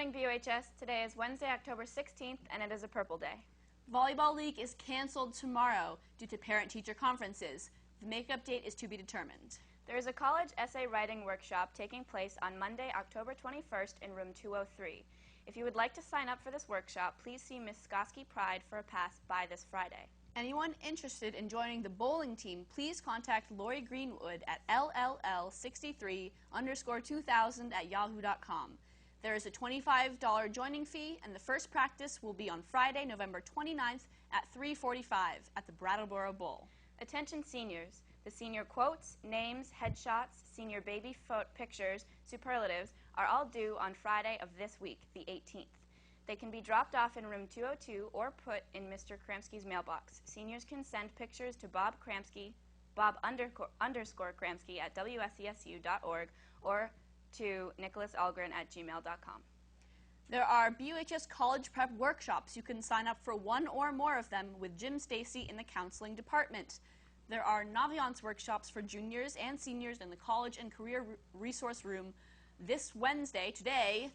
morning, BUHS. Today is Wednesday, October 16th, and it is a Purple Day. Volleyball League is canceled tomorrow due to parent-teacher conferences. The makeup date is to be determined. There is a college essay writing workshop taking place on Monday, October 21st in room 203. If you would like to sign up for this workshop, please see Ms. Skoski Pride for a pass by this Friday. Anyone interested in joining the bowling team, please contact Lori Greenwood at LLL63_2000@yahoo.com. There is a $25 joining fee, and the first practice will be on Friday, November 29th at 3:45 at the Brattleboro Bowl. Attention seniors. The senior quotes, names, headshots, senior baby pictures, superlatives are all due on Friday of this week, the 18th. They can be dropped off in room 202 or put in Mr. Kramsky's mailbox. Seniors can send pictures to Bob_Kramsky at wsesu.org or to nicholasalgren@gmail.com. There are BUHS college prep workshops. You can sign up for one or more of them with Jim Stacy in the counseling department. There are Naviance workshops for juniors and seniors in the College and Career Resource Room this Wednesday, today,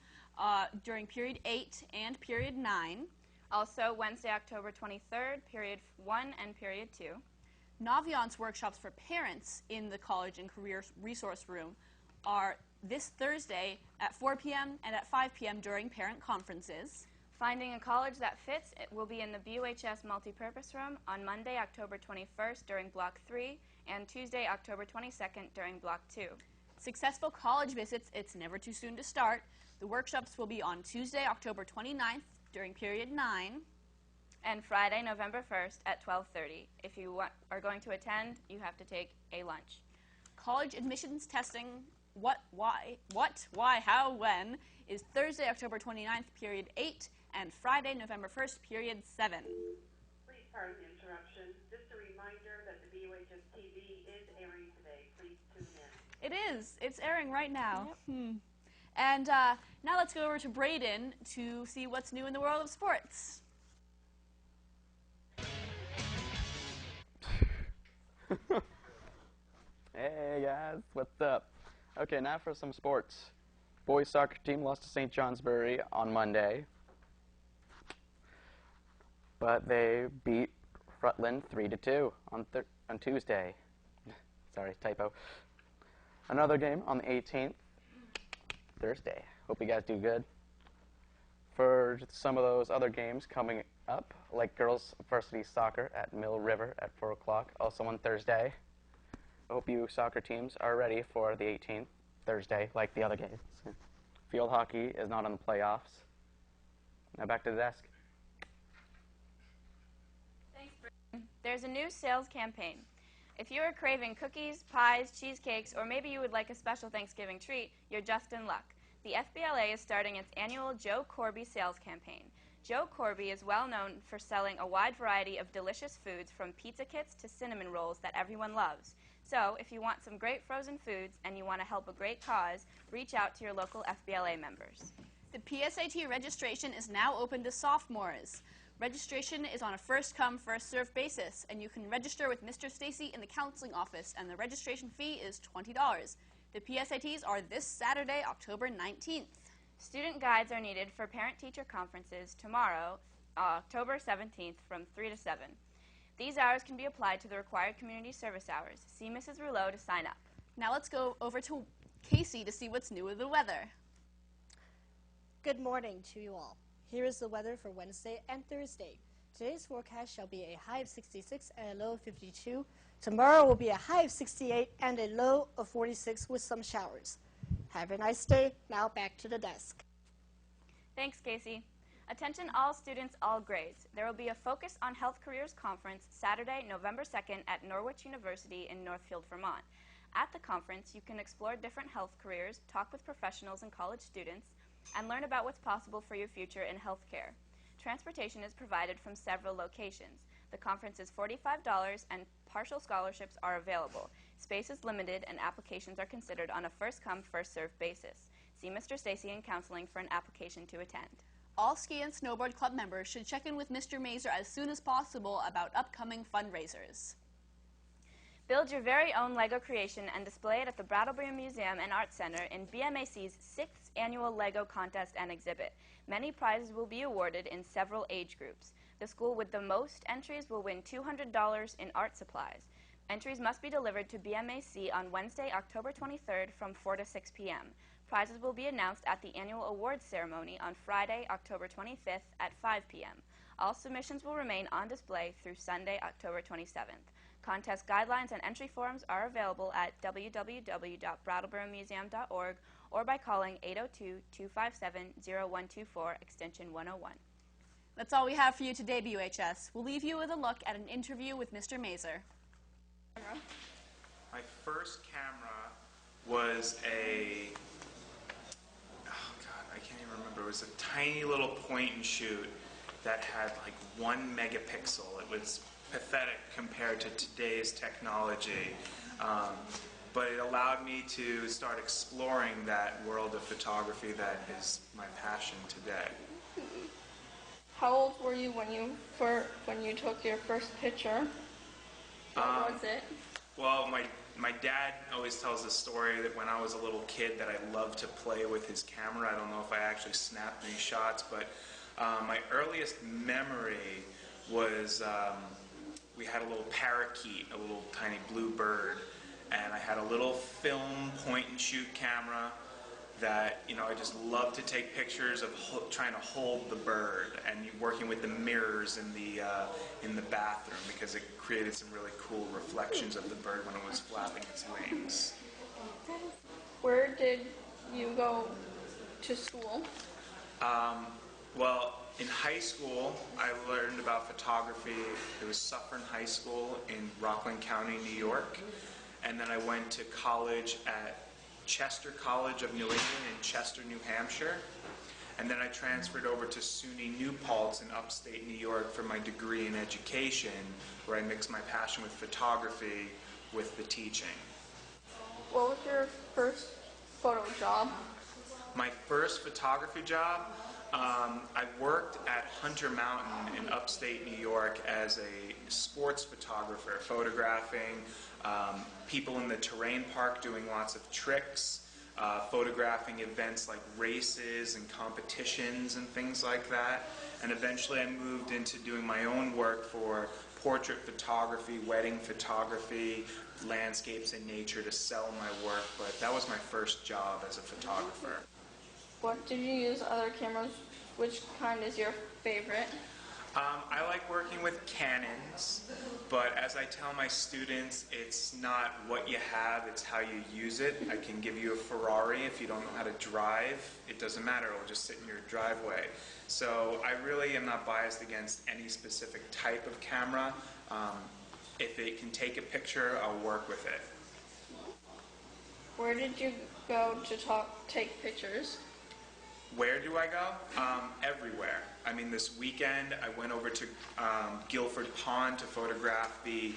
during Period 8 and Period 9. Also, Wednesday, October 23rd, Period 1 and Period 2. Naviance workshops for parents in the College and Career Resource Room are this Thursday at 4 p.m. and at 5 p.m. during parent conferences. Finding a college that fits it will be in the BUHS Multipurpose Room on Monday, October 21st during Block 3 and Tuesday, October 22nd during Block 2. Successful college visits, it's never too soon to start. The workshops will be on Tuesday, October 29th during Period 9. And Friday, November 1st at 12:30. If you are going to attend, you have to take a lunch. College admissions testing, what, why, how, when, is Thursday, October 29th, Period 8, and Friday, November 1st, Period 7. Please pardon the interruption. Just a reminder that the Buhs-Tv is airing today. Please tune in. It is. It's airing right now. Yep. And now let's go over to Braden to see what's new in the world of sports. Hey guys, what's up? Okay, now for some sports. Boys soccer team lost to St. Johnsbury on Monday, but they beat Rutland 3-2 on Tuesday. Sorry, typo. Another game on the 18th, Thursday. Hope you guys do good. For some of those other games coming up, like girls varsity soccer at Mill River at 4 o'clock, also on Thursday. I hope you soccer teams are ready for the 18th, Thursday, like the other games. Field hockey is not in the playoffs. Now back to the desk. Thanks, Brian. There's a new sales campaign. If you are craving cookies, pies, cheesecakes, or maybe you would like a special Thanksgiving treat, you're just in luck. The FBLA is starting its annual Joe Corby sales campaign. Joe Corby is well known for selling a wide variety of delicious foods from pizza kits to cinnamon rolls that everyone loves. So, if you want some great frozen foods and you want to help a great cause, reach out to your local FBLA members. The PSAT registration is now open to sophomores. Registration is on a first-come, first-served basis, and you can register with Mr. Stacy in the counseling office, and the registration fee is $20. The PSATs are this Saturday, October 19th. Student guides are needed for parent-teacher conferences tomorrow, October 17th, from 3 to 7. These hours can be applied to the required community service hours. See Mrs. Rouleau to sign up. Now let's go over to Casey to see what's new with the weather. Good morning to you all. Here is the weather for Wednesday and Thursday. Today's forecast shall be a high of 66 and a low of 52. Tomorrow will be a high of 68 and a low of 46 with some showers. Have a nice day. Now back to the desk. Thanks, Casey. Attention all students, all grades. There will be a Focus on Health Careers conference Saturday, November 2nd at Norwich University in Northfield, Vermont. At the conference, you can explore different health careers, talk with professionals and college students, and learn about what's possible for your future in healthcare. Transportation is provided from several locations. The conference is $45 and partial scholarships are available. Space is limited and applications are considered on a first-come, first-served basis. See Mr. Stacy in counseling for an application to attend. All ski and snowboard club members should check in with Mr. Mazer as soon as possible about upcoming fundraisers. Build your very own Lego creation and display it at the Brattleboro Museum and Arts Center in BMAC's 6th annual Lego contest and exhibit. Many prizes will be awarded in several age groups. The school with the most entries will win $200 in art supplies. Entries must be delivered to BMAC on Wednesday, October 23rd from 4 to 6 p.m. Prizes will be announced at the annual awards ceremony on Friday, October 25th at 5 p.m. All submissions will remain on display through Sunday, October 27th. Contest guidelines and entry forms are available at www.brattleboromuseum.org or by calling 802-257-0124, extension 101. That's all we have for you today, BUHS. We'll leave you with a look at an interview with Mr. Mazer. My first camera was I can't even remember. It was a tiny little point and shoot that had like 1 megapixel. It was pathetic compared to today's technology. But it allowed me to start exploring that world of photography that is my passion today. How old were you when you took your first picture? What was it? Well, my dad always tells the story that when I was a little kid that I loved to play with his camera. I don't know if I actually snapped any shots, but my earliest memory was we had a little parakeet, a little tiny blue bird, and I had a little film point-and-shoot camera that, you know, I just loved to take pictures of trying to hold the bird and working with the mirrors in the bathroom because it created some really cool reflections of the bird when it was flapping its wings. Where did you go to school? Well, in high school, I learned about photography. It was Suffern High School in Rockland County, New York. And then I went to college at Chester College of New England in Chester, New Hampshire. And then I transferred over to SUNY New Paltz in upstate New York for my degree in education, where I mixed my passion with photography with the teaching. What was your first photo job? My first photography job, I worked at Hunter Mountain in upstate New York as a sports photographer, photographing people in the terrain park doing lots of tricks, photographing events like races and competitions and things like that. And eventually I moved into doing my own work for portrait photography, wedding photography, landscapes and nature to sell my work. But that was my first job as a photographer. What did you use other cameras? Which kind is your favorite? I like working with Canons, but as I tell my students, it's not what you have, it's how you use it. I can give you a Ferrari if you don't know how to drive. It doesn't matter, it will just sit in your driveway. So I really am not biased against any specific type of camera. If it can take a picture, I'll work with it. Where did you go to take pictures? Where do I go? Everywhere. I mean, this weekend I went over to Guilford Pond to photograph the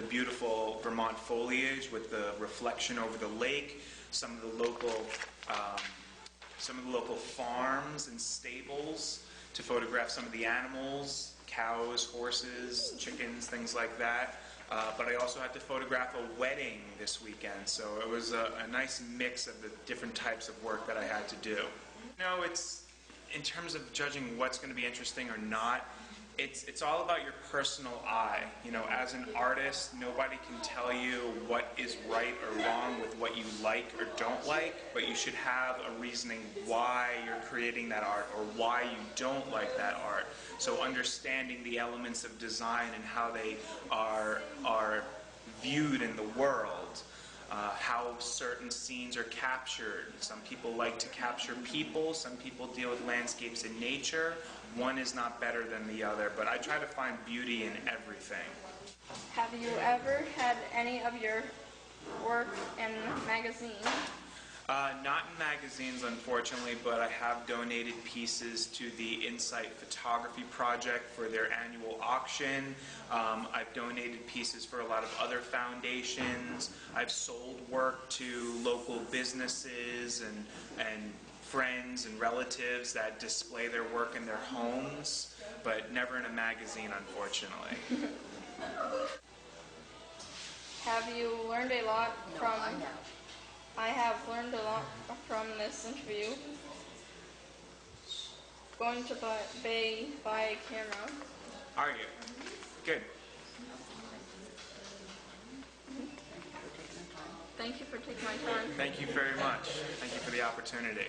beautiful Vermont foliage with the reflection over the lake. Some of the local farms and stables to photograph some of the animals, cows, horses, chickens, things like that. But I also had to photograph a wedding this weekend, so it was a nice mix of the different types of work that I had to do. No, it's, in terms of judging what's going to be interesting or not, it's all about your personal eye. You know, as an artist, nobody can tell you what is right or wrong with what you like or don't like, but you should have a reasoning why you're creating that art or why you don't like that art. So understanding the elements of design and how they are viewed in the world. How certain scenes are captured. Some people like to capture people, some people deal with landscapes and nature. One is not better than the other, but I try to find beauty in everything. Have you ever had any of your work in magazines? Not in magazines, unfortunately, but I have donated pieces to the Insight Photography Project for their annual auction. I've donated pieces for a lot of other foundations. I've sold work to local businesses and friends and relatives that display their work in their homes, but never in a magazine, unfortunately. Have you learned a lot from? I have learned a lot from this interview. Going to buy a camera. Are you? Good. Thank you for taking my time. Thank you very much. Thank you for the opportunity.